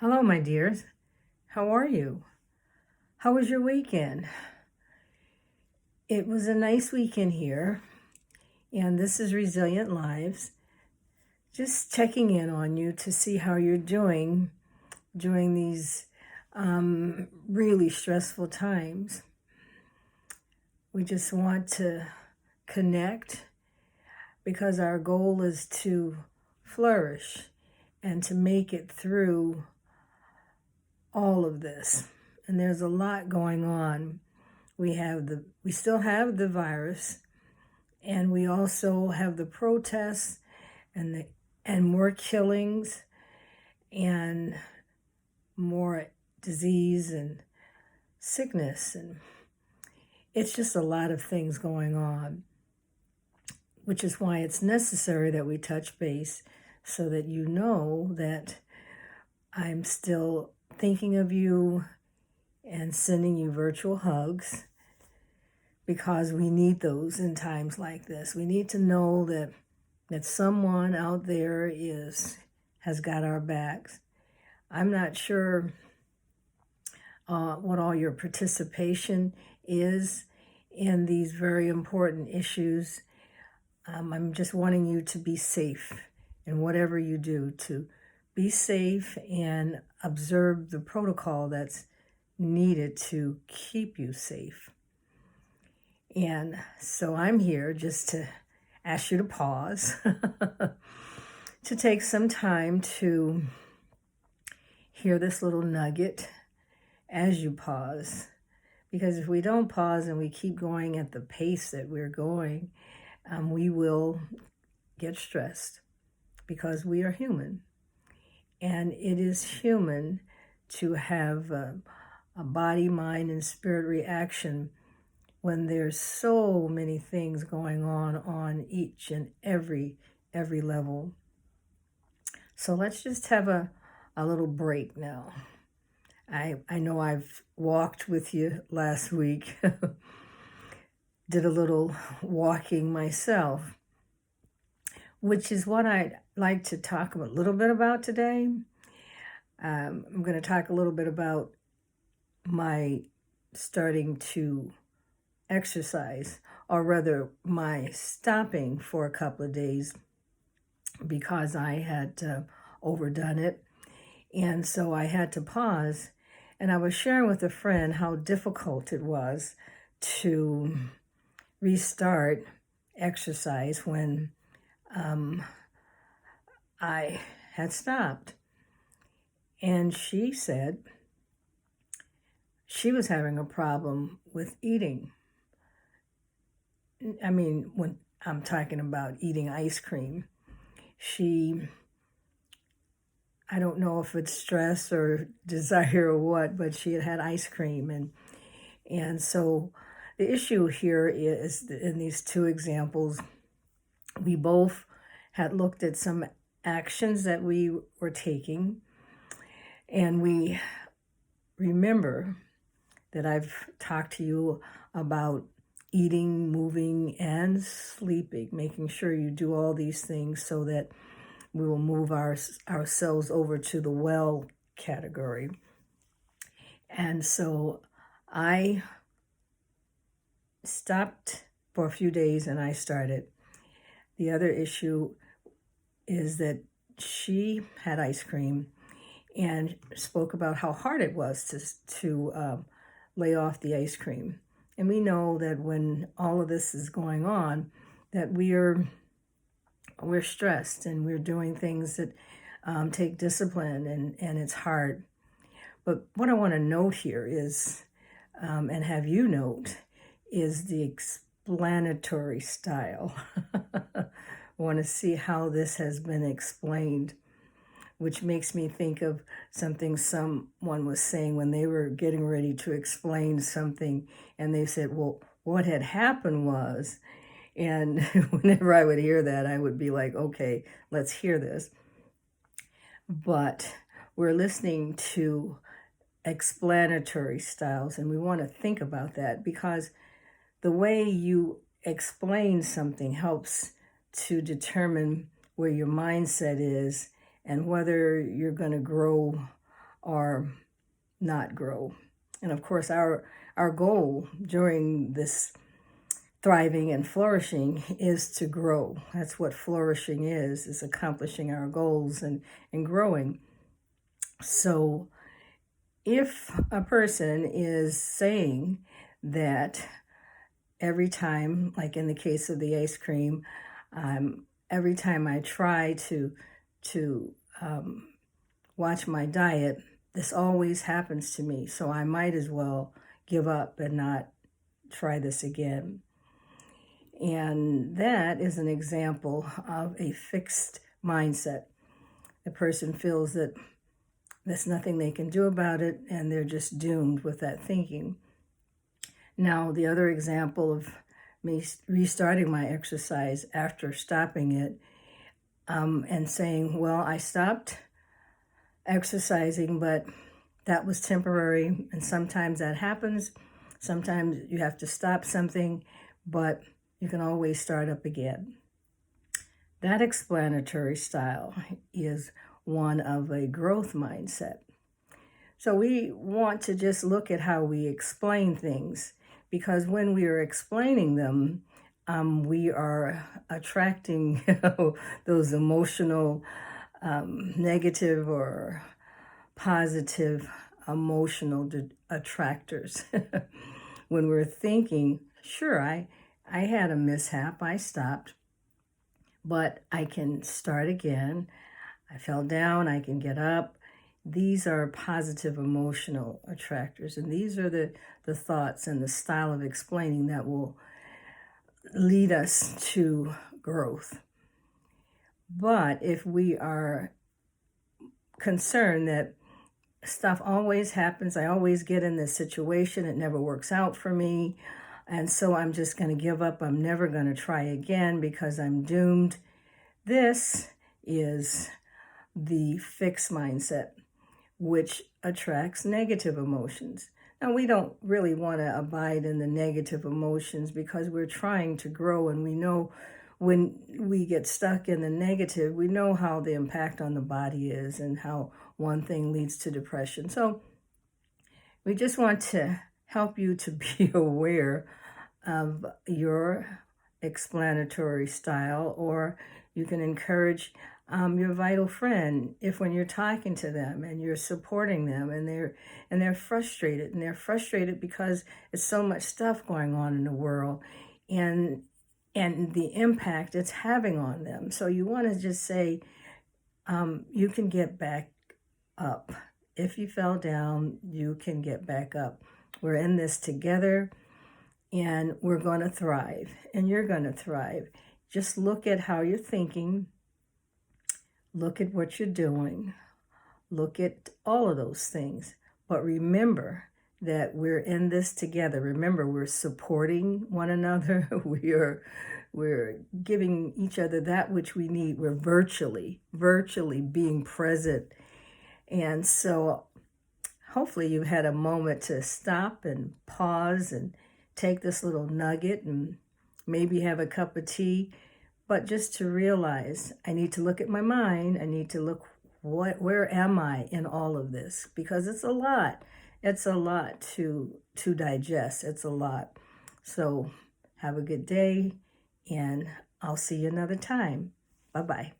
Hello, my dears. How are you? How was your weekend? It was a nice weekend here, and this is Resilient Lives. Just checking in on you to see how you're doing during these really stressful times. We just want to connect because our goal is to flourish and to make it through all of this. And there's a lot going on. We still have the virus, and we also have the protests and more killings and more disease and sickness, and it's just a lot of things going on, which is why it's necessary that we touch base so that you know that I'm still thinking of you and sending you virtual hugs, because we need those in times like this. We need to know that someone out there has got our backs. I'm not sure what all your participation is in these very important issues. I'm just wanting you to be safe in whatever you do, to be safe and observe the protocol that's needed to keep you safe. And so I'm here just to ask you to pause, to take some time to hear this little nugget as you pause. Because if we don't pause and we keep going at the pace that we're going, we will get stressed, because we are human. And it is human to have a body, mind, and spirit reaction when there's so many things going on each and every level. So let's just have a little break now. I know I've walked with you last week, did a little walking myself, which is what I'd like to talk a little bit about today. I'm going to talk a little bit about my starting to exercise, or rather my stopping for a couple of days because I had overdone it. And so I had to pause. And I was sharing with a friend how difficult it was to restart exercise when I had stopped. And she said she was having a problem with eating. I mean, when I'm talking about eating ice cream, I don't know if it's stress or desire or what, but she had ice cream. And so the issue here is, in these two examples, we both had looked at some actions that we were taking, and we remember that I've talked to you about eating, moving, and sleeping, making sure you do all these things so that we will move ourselves over to the well category. And so I stopped for a few days and I started. The other issue is that she had ice cream and spoke about how hard it was to lay off the ice cream. And we know that when all of this is going on, that we're stressed and we're doing things that take discipline, and it's hard. But what I want to note here is, and have you note, is the explanatory style. I want to see how this has been explained, which makes me think of something someone was saying when they were getting ready to explain something, and they said, well, what had happened was, and whenever I would hear that, I would be like, okay, let's hear this. But we're listening to explanatory styles, and we want to think about that, because the way you explain something helps to determine where your mindset is and whether you're going to grow or not grow. And of course, our goal during this thriving and flourishing is to grow. That's what flourishing is accomplishing our goals and growing. So if a person is saying that every time, like in the case of the ice cream, every time I try to watch my diet, this always happens to me. So I might as well give up and not try this again. And that is an example of a fixed mindset. The person feels that there's nothing they can do about it, and they're just doomed with that thinking. Now, the other example of me restarting my exercise after stopping it and saying, well, I stopped exercising, but that was temporary, and sometimes that happens. Sometimes you have to stop something, but you can always start up again. That explanatory style is one of a growth mindset. So we want to just look at how we explain things, because when we are explaining them, we are attracting those emotional, negative or positive emotional attractors. When we're thinking, sure, I had a mishap, I stopped, but I can start again. I fell down, I can get up. These are positive emotional attractors, and these are the thoughts and the style of explaining that will lead us to growth. But if we are concerned that stuff always happens, I always get in this situation, it never works out for me, and so I'm just going to give up, I'm never going to try again because I'm doomed. This is the fixed mindset, which attracts negative emotions. Now, we don't really want to abide in the negative emotions because we're trying to grow, and we know when we get stuck in the negative, we know how the impact on the body is and how one thing leads to depression. So we just want to help you to be aware of your explanatory style, or you can encourage your vital friend if when you're talking to them and you're supporting them and they're frustrated because it's so much stuff going on in the world and the impact it's having on them. So you want to just say, you can get back up. If you fell down, you can get back up. We're in this together, and we're going to thrive, and you're going to thrive. Just look at how you're thinking. Look at what you're doing. Look at all of those things. But remember that we're in this together. Remember, we're supporting one another. We're giving each other that which we need. We're virtually being present. And so hopefully you had a moment to stop and pause and take this little nugget and maybe have a cup of tea, but just to realize I need to look at my mind. I need to look, where am I in all of this? Because it's a lot. It's a lot to digest. It's a lot. So have a good day, and I'll see you another time. Bye-bye.